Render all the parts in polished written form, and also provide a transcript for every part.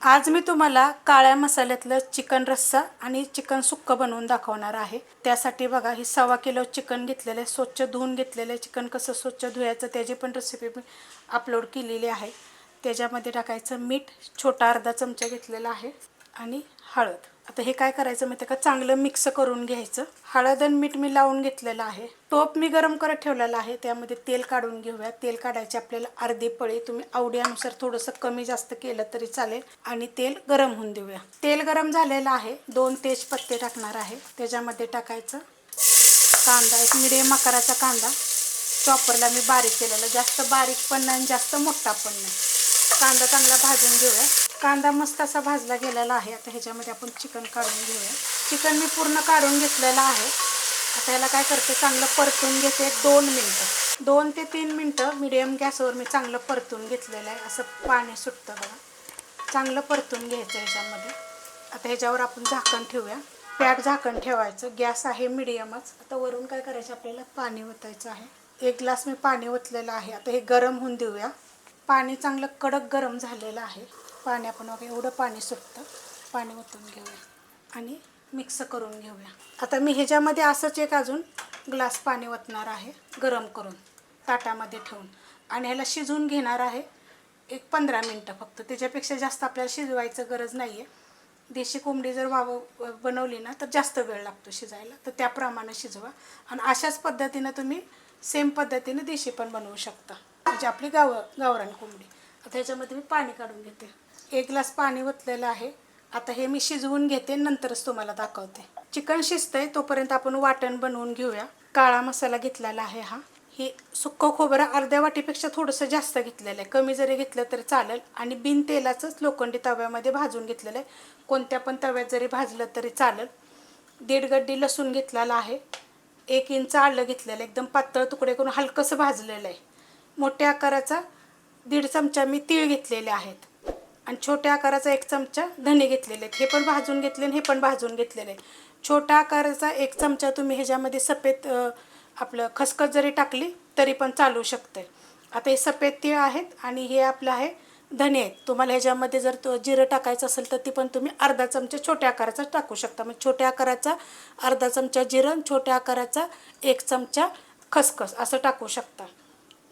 आज मी तुम्हाला काळ्या मसाल्यातलं चिकन रस्सा आणि चिकन सुक्क बनवून दाखवणार आहे। त्यासाठी बघा ही 1.25 किलो चिकन घेतलेले आहे। स्वच्छ धुवून घेतलेले चिकन कसं स्वच्छ धुवायचं त्याची पण रेसिपी मी अपलोड केलेली आहे। त्याच्यामध्ये टाकायचं मीठ, छोटा अर्धा चमचा घेतलेला आहे आणि हळद। आता हे काय करायचं माहिती का, चांगलं मिक्स करून घ्यायचं। हळद आणि मीठ मी लावून घेतलेलं आहे। टोप मी गरम करत ठेवलेला आहे, त्यामध्ये तेल काढून घेऊया। तेल काढायचे आपल्याला अर्धी पळी, तुम्ही आवडीनुसार थोडंसं कमी जास्त केलं तरी चालेल। आणि तेल गरम होऊन देऊया। तेल गरम झालेलं आहे, 2 तेजपत्ते टाकणार आहे। त्याच्यामध्ये टाकायचं कांदा, एक मीडियम आकाराचा कांदा चॉपरला मी बारीक केलेला, जास्त बारीक पण नाही जास्त मोठा पण नाही। कांदा चांगला भाजून घेऊया। कांदा मस्त असा भाजला गेलेला आहे। आता ह्याच्यामध्ये आपण चिकन काढून घेऊया। चिकन मी पूर्ण काढून घेतलेलं आहे। आता याला काय करते, चांगलं परतून घेते 2 मिनिटं, 2 ते 3 मिनिटं मीडियम गॅसवर मी चांगलं परतून घेतलेलं आहे। असं पाणी सुटतं बघा, चांगलं परतून घ्यायचं ह्याच्यामध्ये। आता ह्याच्यावर आपण झाकण ठेवूया, पॅक झाकण ठेवायचं। गॅस आहे मीडियमच। आता वरून काय करायचं, आपल्याला पाणी ओतायचं आहे। 1 ग्लास मी पाणी ओतलेलं आहे। आता हे गरम होऊन देऊया। पाणी चांगलं कडक गरम झालेलं आहे। पाणी आपण बघा एवढं पाणी सुटतं, पाणी ओतून घेऊया आणि मिक्स करून घेऊया। आता मी ह्याच्यामध्ये असंच एक अजून ग्लास पाणी ओतणार आहे गरम करून ताटामध्ये ठेवून, आणि ह्याला शिजवून घेणार आहे एक 15 मिनिटं फक्त। त्याच्यापेक्षा जास्त आपल्याला शिजवायचं गरज नाही आहे। देशी कोंबडी जर बनवली ना तर जास्त वेळ लागतो शिजायला, तर त्याप्रमाणे शिजवा। आणि अशाच पद्धतीनं तुम्ही सेम पद्धतीने देशी पण बनवू शकता, म्हणजे आपली गावरान कोंबडी। आता ह्याच्यामध्ये मी पाणी काढून घेते, 1 ग्लास पाणी ओतलेलं आहे। आता हे मी शिजवून घेते, नंतरच तुम्हाला दाखवते। चिकन शिजतंय तोपर्यंत आपण वाटण बनवून घेऊया। काळा मसाला घेतलेला आहे हा। हे सुक्कं खोबरं अर्ध्या वाटीपेक्षा थोडंसं जास्त घेतलेलं आहे, कमी जरी घेतलं तरी चालेल। आणि बिन तेलाचंच लोखंडी तव्यामध्ये भाजून घेतलेलं आहे, कोणत्या पण तव्यात जरी भाजलं तरी चालेल। 1.5 गड्डी लसूण घेतलेला आहे, 1 इंच आलं घेतलेलं, एकदम पातळ तुकडे करून हलकंसं भाजलेलं आहे। मोठ्या आकाराचा 1.5 चमचा मी तीळ घेतलेले आहेत, आणि छोट्या आकाराचा 1 चमचा धणे घेतलेले आहेत। हे पण भाजून घेतले आणि हे पण भाजून घेतलेले आहे। छोट्या आकाराचा 1 चमचा तुम्ही ह्याच्यामध्ये सफेद आपलं खसखस जरी टाकली तरी पण चालू शकते। आता हे सफेद तीळ आहेत आणि हे आपलं आहे धणे आहेत। तुम्हाला ह्याच्यामध्ये जर जिरं टाकायचं असेल तर ती पण तुम्ही अर्धा चमचा छोट्या आकाराचा टाकू शकता। मग छोट्या आकाराचा अर्धा चमचा जिरं, छोट्या आकाराचा 1 चमचा खसखस असं टाकू शकता।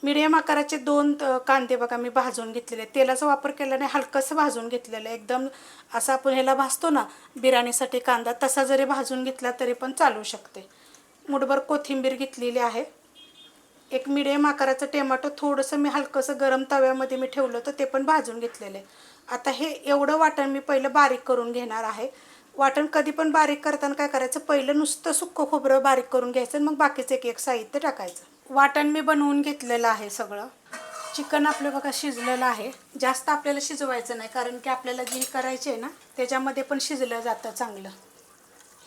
मीडियम आकाराचे 2 कांदे बघा मी भाजून घेतलेले, तेलाचा वापर केला नाही, हलकंसं भाजून घेतलेलं आहे। एकदम असं आपण ह्याला भाजतो ना बिर्याणीसाठी कांदा, तसा जरी भाजून घेतला तरी पण चालू शकते। मुठभर कोथिंबीर घेतलेली आहे। एक मीडियम आकाराचं टोमॅटो थोडंसं मी हलकंसं गरम तव्यामध्ये मी ठेवलं होतं, ते पण भाजून घेतलेलं आहे। आता हे एवढं वाटण मी पहिलं बारीक करून घेणार आहे। वाटण कधी पण बारीक करताना काय करायचं, पहिलं नुसतं सुक्कं खोबरं बारीक करून घ्यायचं, मग बाकीचं एक साहित्य टाकायचं। वाटण मी बनवून घेतलेलं आहे सगळं। चिकन आपलं बघा शिजलेलं आहे, जास्त आपल्याला शिजवायचं नाही, कारण की आपल्याला जे करायचे आहे ना त्याच्यामध्ये पण शिजलं जातं चांगलं।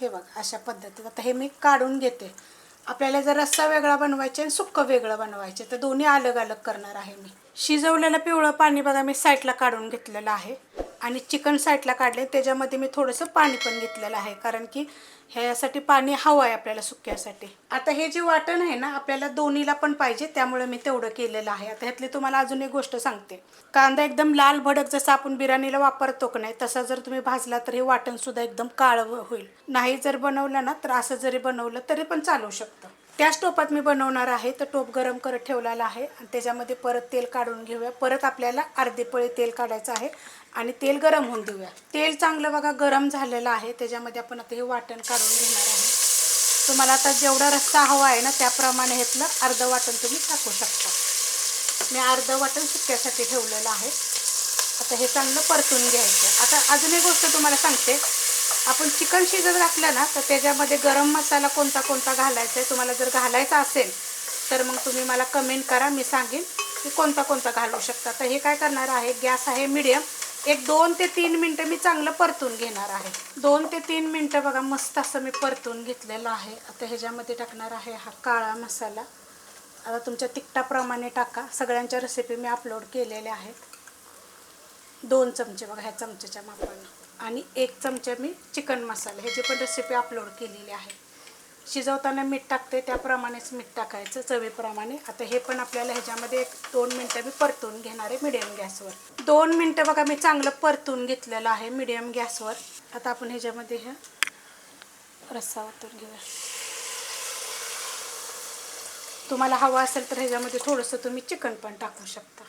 हे बघा अशा पद्धतीत आता हे मी काढून घेते। आपल्याला जर रस्सा वेगळा बनवायचे आणि सुक्कं वेगळं बनवायचे, तर दोन्ही अलग अलग करणार आहे मी। शिजवलेलं पिवळं पाणी बघा मी साईडला काढून घेतलेलं आहे, आणि चिकन साईडला काढले, त्याच्यामध्ये मी थोडंसं पाणी पण घेतलेलं आहे, कारण की ह्यासाठी पाणी हवं आहे आपल्याला सुक्यासाठी। आता हे जे वाटण आहे ना आपल्याला दोन्हीला पण पाहिजे, त्यामुळे मी तेवढं केलेलं आहे। आता ह्यातली तुम्हाला अजून एक गोष्ट सांगते, कांदा एकदम लाल भडक जसं आपण बिर्याणीला वापरतो की नाही तसा जर तुम्ही भाजला तर हे वाटण सुद्धा एकदम काळं होईल। नाही जर बनवलं ना तर असं जरी बनवलं तरी पण चालू शकतं। त्याच टोपात मी बनवणार आहे, तर टोप गरम करत ठेवलेला आहे आणि त्याच्यामध्ये परत तेल काढून घेऊया। परत आपल्याला अर्धी पळी तेल काढायचं आहे आणि तेल गरम होऊन देऊया। तेल चांगलं बघा गरम झालेलं आहे, त्याच्यामध्ये आपण आता हे वाटण काढून घेणार आहे। तुम्हाला आता जेवढा रस्सा हवा आहे ना त्याप्रमाणे ह्यातलं अर्धं वाटण तुम्ही टाकू शकता। मी अर्धं वाटण सुक्यासाठी ठेवलेलं आहे। आता हे चांगलं परतून घ्यायचं। आता अजून एक गोष्ट तुम्हाला सांगते, आपण चिकन शिजत घातलं ना तर त्याच्यामध्ये गरम मसाला कोणता कोणता घालायचा आहे, तुम्हाला जर घालायचा असेल तर मग तुम्ही मला कमेंट करा, मी सांगेन की कोणता कोणता घालू शकता। तर हे काय करणार आहे, गॅस आहे मीडियम, एक 2 ते 3 मिनटं मी चांगलं परतून घेणार आहे। 2 ते 3 मिनटं बघा मस्त असं मी परतून घेतलेलं आहे। आता ह्याच्यामध्ये टाकणार आहे हा काळा मसाला। आता तुमच्या तिखटाप्रमाणे टाका, सगळ्यांच्या रेसिपी मी अपलोड केलेल्या आहेत। 2 चमचे बघा ह्या चमच्याच्या मापानं, आणि 1 चमचा मी चिकन मसाला, ह्याची पण रेसिपी अपलोड केलेली आहे। शिजवताना मीठ टाकते त्याप्रमाणेच मीठ टाकायचं चवीप्रमाणे. आता हे पण आपल्याला ह्याच्यामध्ये 1-2 मिनटं मी परतून घेणार आहे मीडियम गॅसवर. 2 मिनटं बघा मी चांगलं परतून घेतलेलं आहे मीडियम गॅसवर. आता आपण ह्याच्यामध्ये हा रस्सा ओतून घेऊया. तुम्हाला हवं असेल तर ह्याच्यामध्ये थोडंसं तुम्ही चिकन पण टाकू शकता.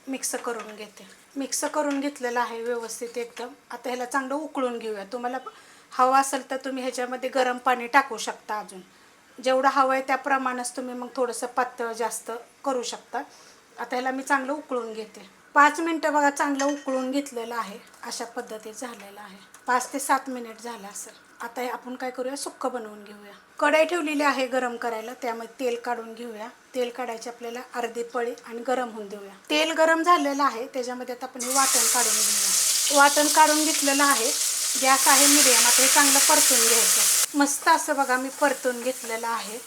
मिक्स करून घेते. मिक्स करून घेतलेलं आहे व्यवस्थित एकदम. आता ह्याला चांगलं उकळून घेऊया. तुम्हाला हवं असेल तर तुम्ही ह्याच्यामध्ये गरम पाणी टाकू शकता. अजून जेवढं हवं आहे त्याप्रमाणेच तुम्ही मग थोडंसं पातळ जास्त करू शकता. आता ह्याला मी चांगलं उकळून घेते. 5 मिनटं बघा चांगलं उकळून घेतलेलं आहे. अशा पद्धतीत झालेलं आहे. 5 ते 7 मिनिट झालं असेल. आता हे आपण काय करूया सुक्कं बनवून घेऊया. कढई ठेवलेली आहे गरम करायला. त्यामध्ये तेल काढून घेऊया. तेल काढायचे आपल्याला अर्धी पळी आणि गरम होऊन देऊया. तेल गरम झालेलं आहे त्याच्यामध्ये आता आपण हे वाटण काढून घेऊया. वाटण काढून घेतलेलं आहे. गॅस आहे मीडियम. आता हे चांगलं परतून घ्यायचं. मस्त असं बघा मी परतून घेतलेलं आहे.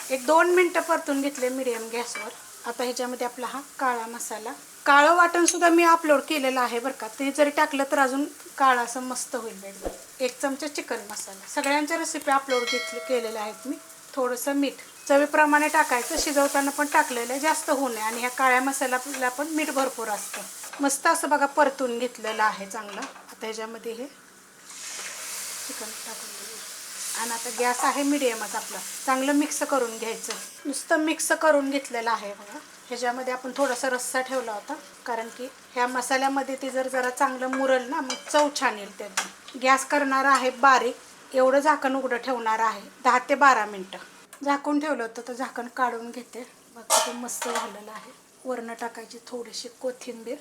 1-2 मिनटं परतून घेतले मीडियम गॅसवर. आता ह्याच्यामध्ये आपला हा काळा मसाला, काळं वाटण सुद्धा मी अपलोड केलेलं आहे बरं का. ते जरी टाकलं तर अजून काळा असं मस्त होईल एकदम. 1 चमचा चिकन मसाला. सगळ्यांच्या रेसिपी अपलोड केलेल्या आहेत मी. थोडंसं मीठ चवीप्रमाणे टाकायचं. शिजवताना पण टाकलेलं आहे जास्त होऊ नये. आणि ह्या काळ्या मसाल्याला पण मीठ भरपूर असतं. मस्त असं बघा परतून घेतलेलं आहे चांगलं. आता ह्याच्यामध्ये हे चिकन टाकून घेऊया. आणि आता गॅस आहे मीडियमच आपला. चांगलं मिक्स करून घ्यायचं. नुसतं मिक्स करून घेतलेलं आहे बघा. ह्याच्यामध्ये आपण थोडासा रस्सा ठेवला होता कारण की ह्या मसाल्यामध्ये ते जरा चांगलं मुरल ना मग चव छान येईल त्याची. गॅस करणार आहे बारीक. एवढं झाकण उघडं ठेवणार आहे 10 ते 12 मिनटं. झाकून ठेवलं होतं तर झाकण काढून घेते. बघा ते मस्त झालेलं आहे. वरनं टाकायची थोडीशी कोथिंबीर.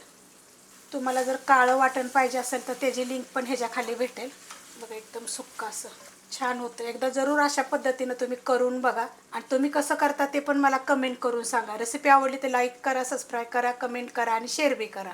तुम्हाला जर काळं वाटण पाहिजे असेल तर त्याची लिंक पण ह्याच्या खाली भेटेल. बघा एकदम सुक्का असं छान होतं. एकदा जरूर अशा पद्धतीनं तुम्ही करून बघा. आणि तुम्ही कसं करता ते पण मला कमेंट करून सांगा. रेसिपी आवडली तर लाईक करा, सबस्क्राईब करा, कमेंट करा आणि शेअर बी करा.